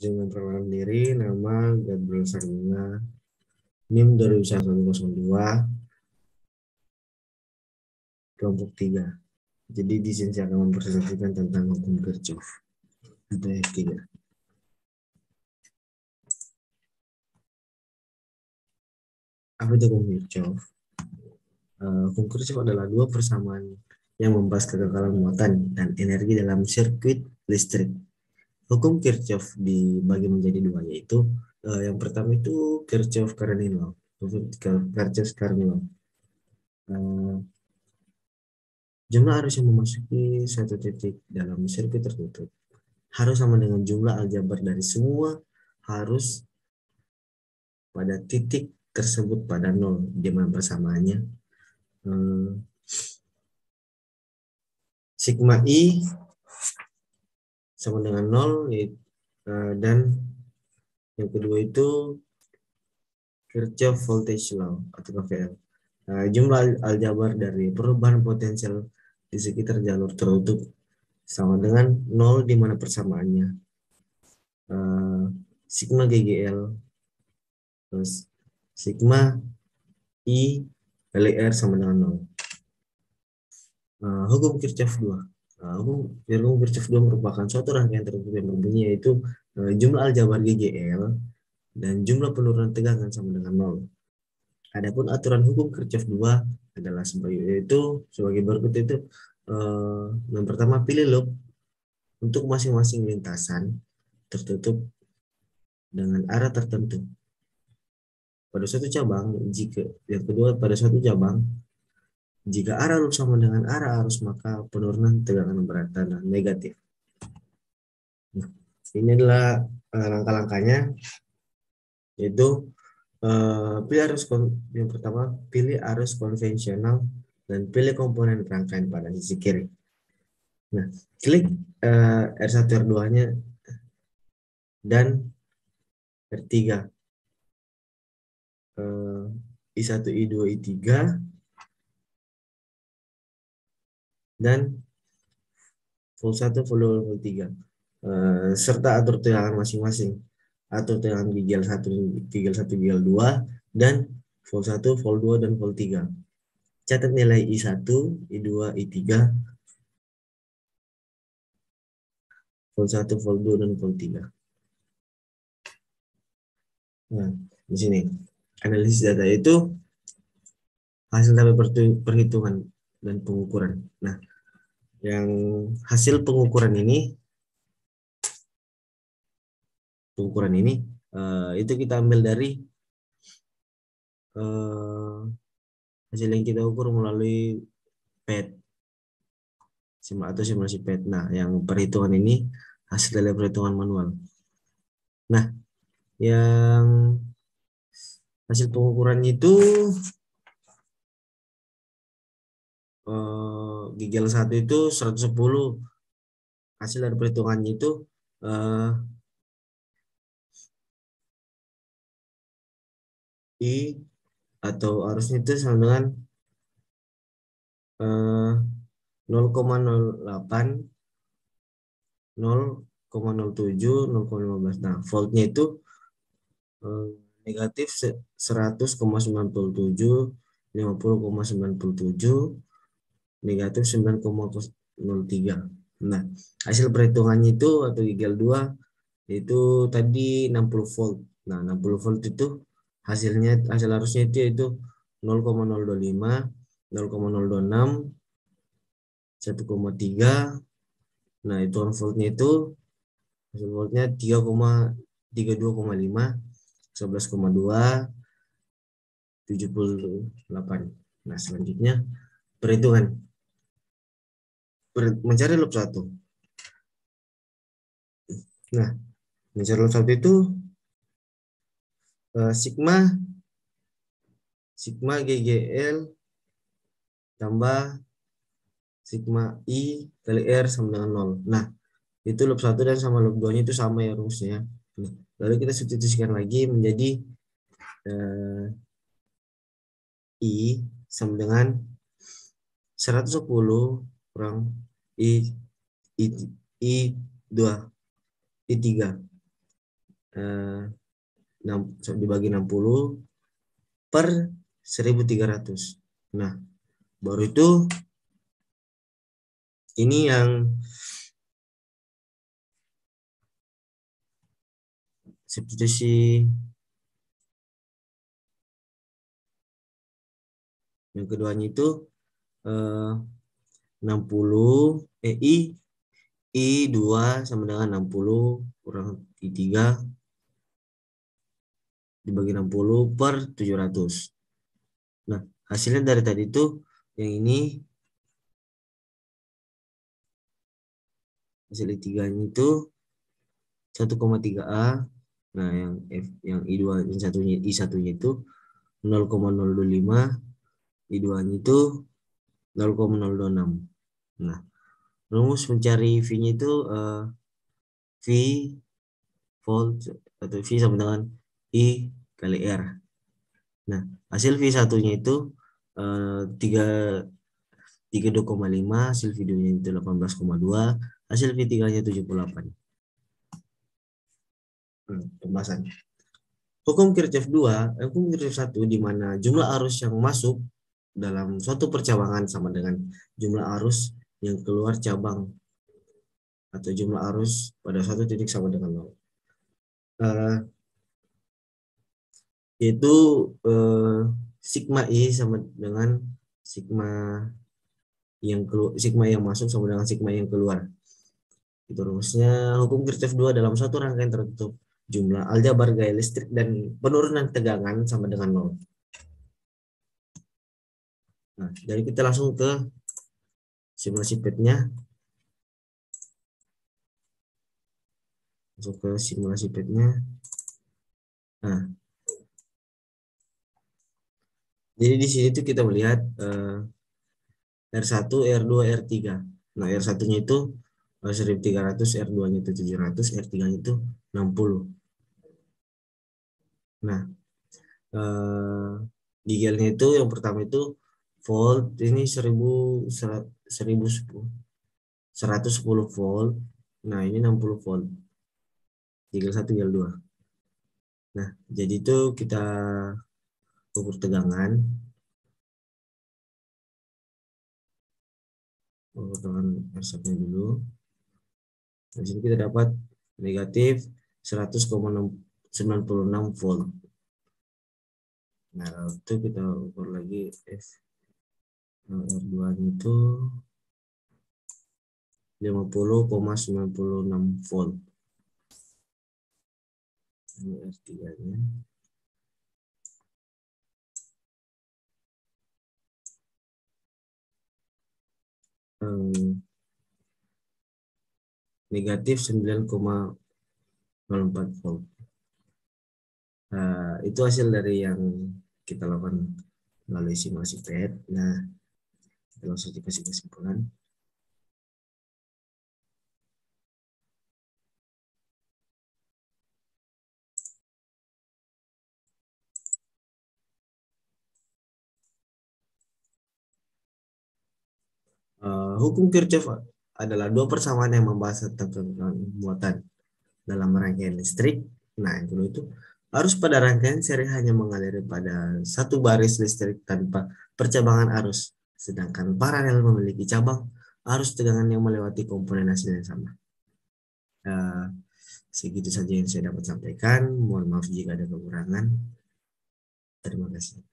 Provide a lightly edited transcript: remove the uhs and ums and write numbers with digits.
Dengan perkenalan diri, nama Gabriel Sarmina, NIM 202102, kelompok 3. Jadi di sini saya akan mempresentasikan tentang hukum Kirchhoff atau F3. Apa itu hukum Kirchhoff? Hukum Kirchhoff adalah dua persamaan yang membahas kekekalan muatan dan energi dalam sirkuit listrik. Hukum Kirchhoff dibagi menjadi dua, yaitu yang pertama itu Kirchhoff-Karnin law. Kirchhoff-Karnin law. Jumlah arus yang memasuki satu titik dalam sirkuit tertutup harus sama dengan jumlah aljabar dari semua arus pada titik tersebut pada nol, di mana persamaannya sigma I sama dengan 0, dan yang kedua itu Kirchhoff Voltage Law atau KVL. Jumlah aljabar dari perubahan potensial di sekitar jalur tertutup sama dengan 0, di mana persamaannya sigma GGL plus sigma I kali R sama dengan 0. Hukum Kirchhoff 2. Hukum Kirchhoff 2 merupakan suatu rangkaian tertutup yang berbunyi, yaitu jumlah aljabar GGL dan jumlah penurunan tegangan sama dengan 0. Adapun aturan hukum Kirchhoff 2 adalah sebagai berikut itu. Yang pertama, pilih loop untuk masing-masing lintasan tertutup dengan arah tertentu pada suatu cabang. Yang kedua, pada suatu cabang, jika arah loop sama dengan arah arus, maka penurunan tegangan bertanda negatif. Nah, ini adalah langkah-langkahnya, yaitu pilih arus yang pertama, pilih arus konvensional dan pilih komponen rangkaian pada sisi kiri. Nah, klik R1 R2-nya dan R3, I1 I2 I3, dan volt 1 volt 2 volt 3, serta atur tegangan masing-masing, atur tegangan gigel 1 gigel 2, dan volt 1 volt 2 dan volt 3. Catat nilai I1 I2 I3, volt 1 volt 2 dan volt 3. Nah, di sini analisis data itu hasil dari perhitungan dan pengukuran. Nah, yang hasil pengukuran ini itu kita ambil dari hasil yang kita ukur melalui PET atau simulasi PET. Nah, yang perhitungan ini hasil dari perhitungan manual. Nah, yang hasil pengukuran itu gigel 1 itu 110. Hasil dari perhitungannya itu I atau arusnya itu sama dengan 0,08, 0,07, 0,15. Nah, voltnya itu negatif 100,97, 50,97, negatif 9,03. Nah, hasil perhitungannya itu atau gigel 2 itu tadi 60 volt. Nah, 60 volt itu hasil arusnya itu 0,025, 0,026, 1,3. Nah, itu voltnya itu hasil voltnya 32,5, 11,2, 78. Nah, selanjutnya perhitungan mencari loop 1. Nah, mencari loop 1 itu sigma GGL tambah sigma I kali R sama dengan 0. Nah, itu loop 1 dan sama loop 2-nya itu sama ya rumusnya. Lalu kita substitusikan lagi menjadi I sama dengan 110 kurang I2 I3. dibagi 60 per 1300. Nah, baru itu ini yang substitusi yang keduanya itu 60 I2 sama dengan 60 kurang I3 dibagi 60 per 700. Nah, hasilnya dari tadi itu yang ini hasil I3-nya itu 1,3A. Nah, yang I2 yang satunya I1-nya itu 0,025, I2-nya itu 0,026. Nah, rumus mencari V-nya itu V volt atau V sama dengan I kali R. Nah, hasil V1-nya itu 32,5, hasil videonya itu 18,2, hasil V3-nya 78. Pembahasan. Hukum Kirchhoff 2, hukum Kirchhoff 1 di mana jumlah arus yang masuk dalam suatu percabangan sama dengan jumlah arus yang keluar cabang atau jumlah arus pada suatu titik sama dengan 0. Yaitu sigma I sama dengan sigma yang masuk sama dengan sigma yang keluar. Itu rumusnya hukum Kirchhoff 2 dalam suatu rangkaian tertutup. Jumlah aljabar gaya listrik dan penurunan tegangan sama dengan 0. Nah, jadi kita langsung ke simulasi PET-nya. Masuk ke simulasi PET-nya. Nah, jadi di sini tuh kita melihat R1, R2, R3. Nah, R1-nya itu 1300, R2-nya itu 700, R3-nya itu 60. Nah, digelnya itu yang pertama itu volt ini 110 volt. Nah, ini 60 volt. Digel 1, digel 2. Nah, jadi itu kita ukur tegangan. Ukur tegangan R1-nya dulu. Di sini kita dapat negatif 100,96 volt. Nah, itu kita ukur lagi R2-nya itu 50,96 volt. Ini R3-nya. Negatif 9,04 volt. Itu hasil dari yang kita lakukan melalui simulasi PET. Nah, kita langsung dikasih kesimpulan. Hukum Kirchhoff adalah dua persamaan yang membahas tentang muatan dalam rangkaian listrik. Nah, yang kedua itu arus pada rangkaian seri hanya mengalir pada satu baris listrik tanpa percabangan arus, sedangkan paralel memiliki cabang arus tegangan yang melewati komponen hasil yang sama. Segitu saja yang saya dapat sampaikan. Mohon maaf jika ada kekurangan. Terima kasih.